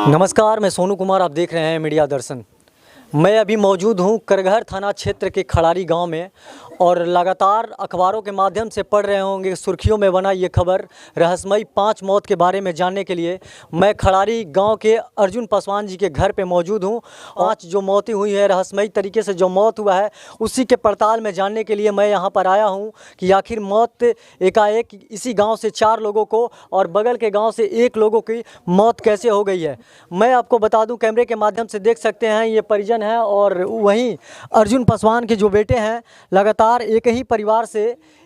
नमस्कार, मैं सोनू कुमार। आप देख रहे हैं मीडिया दर्शन। मैं अभी मौजूद हूं करगहर थाना क्षेत्र के खड़ारी गांव में और लगातार अखबारों के माध्यम से पढ़ रहे होंगे सुर्खियों में बना ये खबर रहस्यमयी 5 मौत के बारे में जानने के लिए मैं खड़ारी गांव के अर्जुन पासवान जी के घर पे मौजूद हूं। 5 जो मौतें हुई है, रहस्यमयी तरीके से जो मौत हुआ है, उसी के पड़ताल में जानने के लिए मैं यहां पर आया हूं कि आखिर मौत एकाएक इसी गाँव से 4 लोगों को और बगल के गाँव से 1 लोगों की मौत कैसे हो गई है। मैं आपको बता दूँ, कैमरे के माध्यम से देख सकते हैं ये परिजन है और वहीं अर्जुन पासवान के जो बेटे हैं, लगातार एक ही परिवार से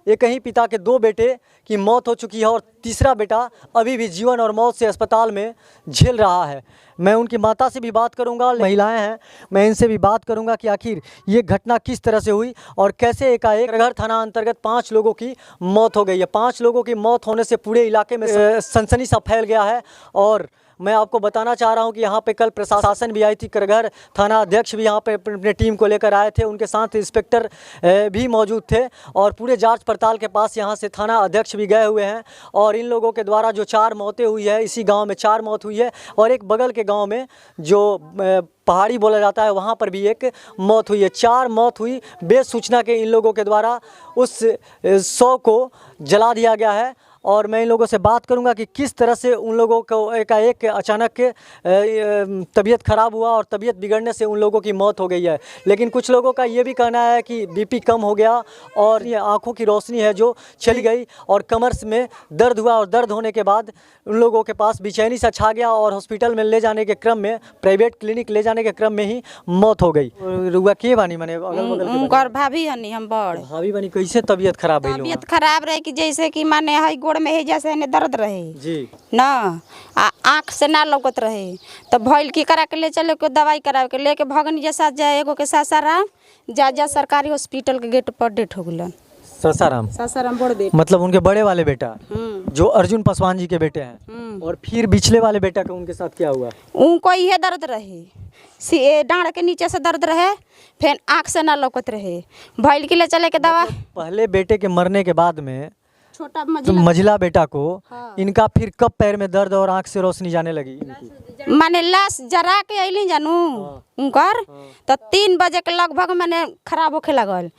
एक ही पिता के 2 बेटे की मौत हो चुकी है और तीसरा बेटा अभी भी जीवन और मौत से अस्पताल में झेल रहा है। मैं उनकी माता से भी बात करूंगा, महिलाएं हैं, मैं इनसे भी बात करूंगा कि आखिर ये घटना किस तरह से हुई और कैसे एकाएक करगहर थाना अंतर्गत 5 लोगों की मौत हो गई है। 5 लोगों की मौत होने से पूरे इलाके में सनसनी सा फैल गया है। और मैं आपको बताना चाह रहा हूं कि यहाँ पे कल प्रशासन भी आई थी, करगहर थाना अध्यक्ष भी यहाँ पे अपने टीम को लेकर आए थे, उनके साथ इंस्पेक्टर भी मौजूद थे और पूरे जांच पड़ताल के पास यहाँ से थाना अध्यक्ष भी गए हुए हैं। और इन लोगों के द्वारा जो 4 मौतें हुई है, इसी गांव में 4 मौत हुई है और एक बगल के गांव में जो पहाड़ी बोला जाता है वहाँ पर भी एक मौत हुई है। 4 मौत हुई बेसूचना के इन लोगों के द्वारा। उस शव को जला दिया गया है और मैं इन लोगों से बात करूंगा कि किस तरह से उन लोगों को एकाएक अचानक तबीयत ख़राब हुआ और तबीयत बिगड़ने से उन लोगों की मौत हो गई है। लेकिन कुछ लोगों का ये भी कहना है कि बीपी कम हो गया और ये आंखों की रोशनी है जो चली गई और कमर में दर्द हुआ और दर्द होने के बाद उन लोगों के पास बेचैनी सा छा गया और हॉस्पिटल में ले जाने के क्रम में, प्राइवेट क्लिनिक ले जाने के क्रम में ही मौत हो गई। रुआ के बानी माने अगल बगल के उनकर भाभी हनी हम बड़ भाभी बनी। कैसे तबीयत खराब है? तबीयत खराब रहे कि जैसे कि माने हई गोड़ में है जैसे ने दर्द रहे जी ना, आँख से ना लौकत रहे तो भइल की करा के ले चले को दवाई करा के लेके भगनी जैसा जाए एगो के सासाराम जा सरकारी हॉस्पिटल के गेट पर डेट हो गलन। सासाराम बड़ बेटा, मतलब उनके बड़े वाले बेटा जो अर्जुन पासवान जी के बेटे हैं। और फिर पिछले वाले बेटा का उनके साथ क्या हुआ? उनको ये दर्द रहे, डांड के नीचे से दर्द रहे, फिर आँख से ना लौकत रहे, भइल की ले चले के दवा। पहले बेटे के मरने के बाद में छोटा मझिला बेटा को इनका फिर कब पैर में दर्द और आँख से रोशनी जाने लगी? माने लाश जरा के अली जानू उनकर तो 3 बजे के लगभग मैंने खराब होके लगल।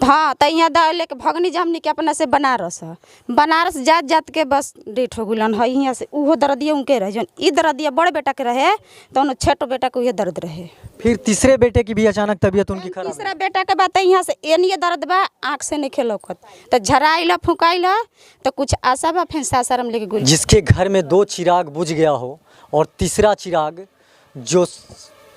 हाँ तो यहाँ दवा लेके भगनी जमनी के अपना से बनारस जात जात के बस डेट हो गलन है। यहाँ से उहो दर्दिया उनके रहे, जन ई दर्दिया बड़े बेटा के रहे तो छोटे बेटा को ये दर्द रहे। फिर तीसरे बेटे की भी अचानक तबीयत उनकी खराब। तीसरा बेटा के बात यहाँ से एनिए दर्द बा, आँख से नहीं खेलौकत तो झराइला फुकाइला तो कुछ आशा बा, फिर सासाराम लेके गुल। जिसके घर में 2 चिराग बुझ गया हो और तीसरा चिराग जो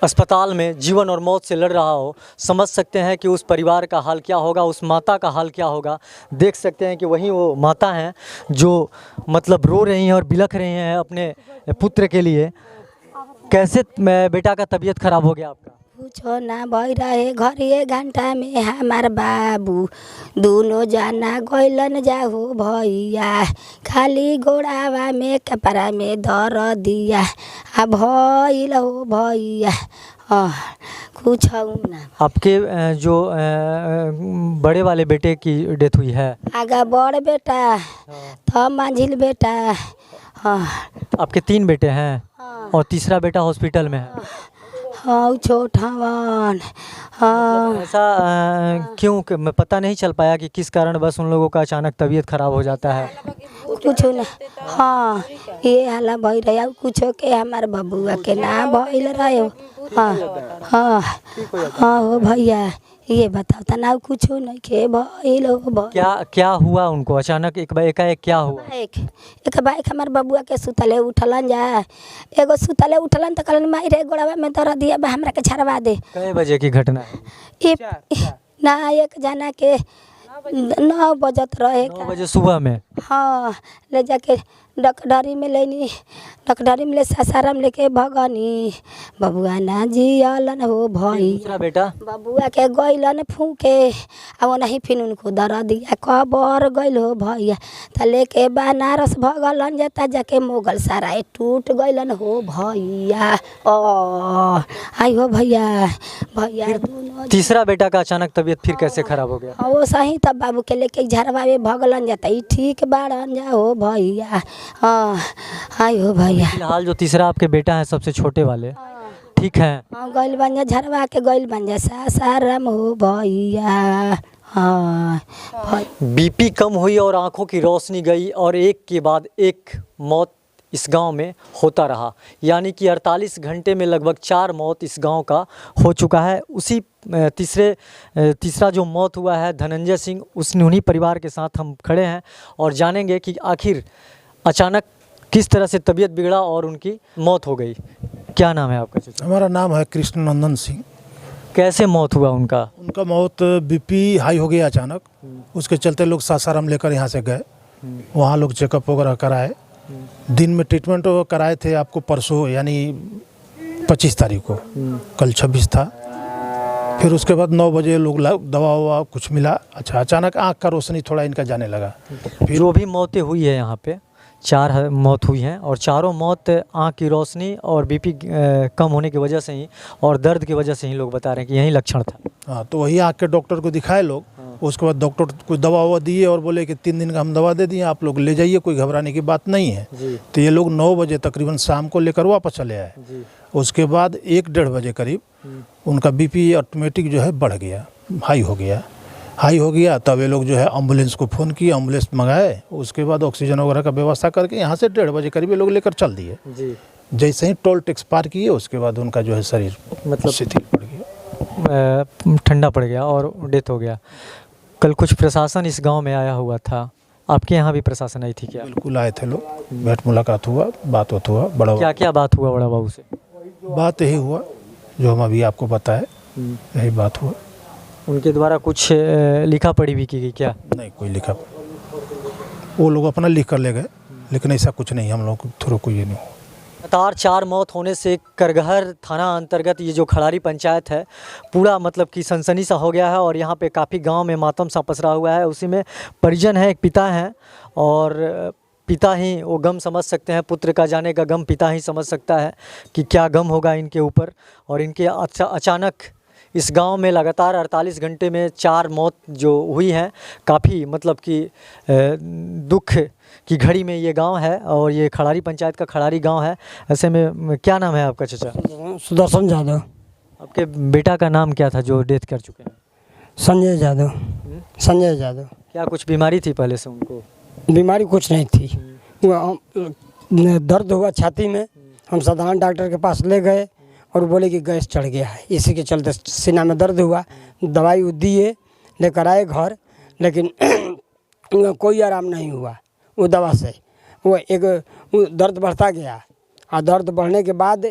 अस्पताल में जीवन और मौत से लड़ रहा हो, समझ सकते हैं कि उस परिवार का हाल क्या होगा, उस माता का हाल क्या होगा। देख सकते हैं कि वहीं वो माता हैं जो मतलब रो रही हैं और बिलख रही हैं अपने पुत्र के लिए। कैसे बेटा का तबीयत खराब हो गया आपका? पूछो ना भई रहे घर 1 घंटा में हमार बाबू दोनों जाना गइलन जाहो भैया, खाली गोड़ावा में कपड़ा में धर दिया आ भइल हो भैया। कुछ ना आपके जो बड़े वाले बेटे की डेथ हुई है? आगा बड़ बेटा तो मंझिल बेटा। आपके 3 बेटे हैं और तीसरा बेटा हॉस्पिटल में है। हाँ छोटावन। हाँ ऐसा क्यों मैं पता नहीं चल पाया कि किस कारण बस उन लोगों का अचानक तबीयत खराब हो जाता है? कुछ ना। हाँ ये हाला भई रहे कुछ के हमार बबुआ के ना भइल रहे। हाँ हाँ हाँ हो भैया ये बताओ तो ना कुछ नहीं के भइल हो। क्या हुआ उनको अचानक एकाएक क्या हुआ? एक बाइक हमार बबुआ के सुतले उठलन जा, एगो सुतले उठलन तो कहलन माई रे गोड़वा में दर्द दिया बा हमरा के छरवा दे। कै बजे की घटना है? ना 1 जना के 9 बजत रहे। 9 बजे सुबह में? हाँ ले जाके डकडरी में लेनी, डकडरी में ले सासाराम लेके भगनी बबुआ ना जियलन हो भई। दूसरा बेटा बबुआ के गइलन फूके अब नहीं फिर उनको दर्द दिया कबर गइल हो भैया तो लेके बनारस भगलन जाता जाके मोगल सराय टूट गइलन हो भैया। आई हो भैया भैया। तीसरा बेटा का अचानक तबीयत फिर कैसे खराब हो गया? वो सही तब बाबू के लेके झरवा में भगलन जाता ठीक बाड़न जा हो भैया। आई हो भैया। फिलहाल जो तीसरा आपके बेटा है सबसे छोटे वाले, ठीक है? गइल बन जा झरवा के गइल बन जा सासाराम हो भैया। हाँ बीपी कम हुई और आंखों की रोशनी गई और एक के बाद एक मौत इस गांव में होता रहा, यानी कि 48 घंटे में लगभग 4 मौत इस गांव का हो चुका है। उसी तीसरा जो मौत हुआ है धनंजय सिंह, उन्हीं परिवार के साथ हम खड़े हैं और जानेंगे कि आखिर अचानक किस तरह से तबीयत बिगड़ा और उनकी मौत हो गई। क्या नाम है आपका चाचा? हमारा नाम है कृष्ण नंदन सिंह। कैसे मौत हुआ उनका? उनका मौत बीपी हाई हो गया अचानक, उसके चलते लोग सासाराम लेकर यहाँ से गए, वहाँ लोग चेकअप वगैरह कराए। दिन में ट्रीटमेंट कराए थे आपको परसों यानी 25 तारीख को, कल 26 था। फिर उसके बाद 9 बजे लोग दवा ववा कुछ मिला। अच्छा, अचानक आँख का रोशनी थोड़ा इनका जाने लगा। जो भी मौतें हुई है यहाँ पे 4 मौत हुई हैं और चारों मौत आँख की रोशनी और बीपी कम होने की वजह से ही और दर्द की वजह से ही लोग बता रहे हैं कि यही लक्षण था। हाँ, तो वही आँख के डॉक्टर को दिखाए लोग। उसके बाद डॉक्टर कुछ दवा ववा दिए और बोले कि 3 दिन का हम दवा दे दिए, आप लोग ले जाइए, कोई घबराने की बात नहीं है। तो ये लोग 9 बजे तकरीबन शाम को लेकर वापस चले आए। उसके बाद 1-1:30 बजे करीब उनका बीपी ऑटोमेटिक जो है बढ़ गया, हाई हो गया। तब ये लोग जो है एम्बुलेंस को फ़ोन किए, एम्बुलेंस मंगाए। उसके बाद ऑक्सीजन वगैरह का व्यवस्था करके यहाँ से 1:30 बजे करीब ये लोग लेकर चल दिए। जैसे ही टोल टैक्स पार किए उसके बाद उनका जो है शरीर मतलब शिथिल पड़ गया, ठंडा पड़ गया और डेथ हो गया। कल कुछ प्रशासन इस गांव में आया हुआ था, आपके यहाँ भी प्रशासन आई थी क्या? बिल्कुल आए थे लोग, भेंट मुलाकात हुआ, बात हुआ। बड़ा क्या बात हुआ बड़ा बाबू से? बात यही हुआ जो हम अभी आपको बताए, यही बात हुआ। उनके द्वारा कुछ लिखा पढ़ी भी की गई क्या? नहीं, कोई लिखा, वो लोग अपना लिख कर ले गए, लेकिन ऐसा कुछ नहीं, हम लोग थ्रू कोई ये नहीं हुआ। लगातार 4 मौत होने से करगहर थाना अंतर्गत ये जो खड़ारी पंचायत है पूरा मतलब कि सनसनी सा हो गया है और यहाँ पे काफ़ी गांव में मातम सा पसरा हुआ है। उसी में परिजन है, एक पिता हैं और पिता ही वो गम समझ सकते हैं, पुत्र का जाने का गम पिता ही समझ सकता है कि क्या गम होगा इनके ऊपर। और इनके अचानक इस गांव में लगातार 48 घंटे में 4 मौत जो हुई हैं, काफ़ी मतलब कि दुख की घड़ी में ये गांव है और ये खड़ारी पंचायत का खड़ारी गांव है। ऐसे में क्या नाम है आपका चाचा? सुदर्शन यादव। आपके बेटा का नाम क्या था जो डेथ कर चुके हैं? संजय यादव। संजय यादव। क्या कुछ बीमारी थी पहले से उनको? बीमारी कुछ नहीं थी, दर्द हुआ छाती में, हम साधारण डॉक्टर के पास ले गए और बोले कि गैस चढ़ गया है, इसी के चलते सीना में दर्द हुआ। दवाई दिए, लेकर आए घर, लेकिन कोई आराम नहीं हुआ वो दवा से। वो दर्द बढ़ता गया और दर्द बढ़ने के बाद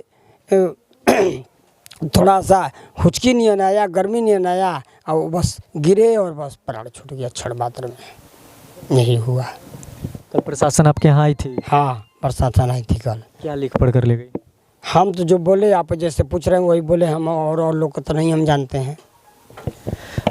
थोड़ा सा हुचकी नहीं आया, गर्मी नहीं आया और बस गिरे और बस प्राण छूट गया क्षण मात्र में। यही हुआ। कल प्रशासन आपके यहाँ आई थी? हाँ, प्रशासन आई थी कल। क्या लिख पढ़ कर ले गई? हम तो जो बोले, आप जैसे पूछ रहे हैं वही बोले, हम और लोग को तो नहीं हम जानते हैं।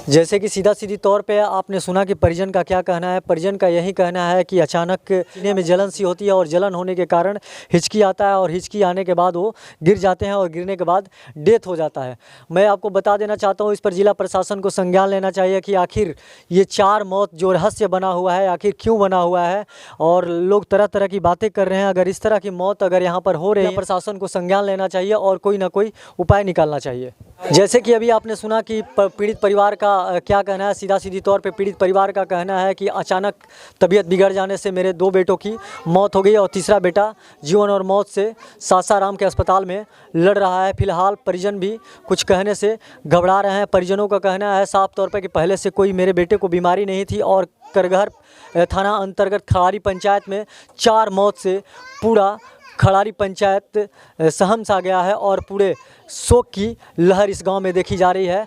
जैसे कि सीधी तौर पे आपने सुना कि परिजन का क्या कहना है। परिजन का यही कहना है कि अचानक सीने में जलन सी होती है और जलन होने के कारण हिचकी आता है और हिचकी आने के बाद वो गिर जाते हैं और गिरने के बाद डेथ हो जाता है। मैं आपको बता देना चाहता हूँ, इस पर जिला प्रशासन को संज्ञान लेना चाहिए कि आखिर ये 4 मौत जो रहस्य बना हुआ है आखिर क्यों बना हुआ है। और लोग तरह तरह की बातें कर रहे हैं। अगर इस तरह की मौत अगर यहाँ पर हो रही है, प्रशासन को संज्ञान लेना चाहिए और कोई ना कोई उपाय निकालना चाहिए। जैसे कि अभी आपने सुना कि पीड़ित परिवार का क्या कहना है। सीधी तौर पे पीड़ित परिवार का कहना है कि अचानक तबीयत बिगड़ जाने से मेरे 2 बेटों की मौत हो गई और तीसरा बेटा जीवन और मौत से सासाराम के अस्पताल में लड़ रहा है। फिलहाल परिजन भी कुछ कहने से घबरा रहे हैं। परिजनों का कहना है साफ तौर पर कि पहले से कोई मेरे बेटे को बीमारी नहीं थी और करगहर थाना अंतर्गत खड़ारी पंचायत में 4 मौत से पूरा खड़ारी पंचायत सहम सा गया है और पूरे शोक की लहर इस गांव में देखी जा रही है।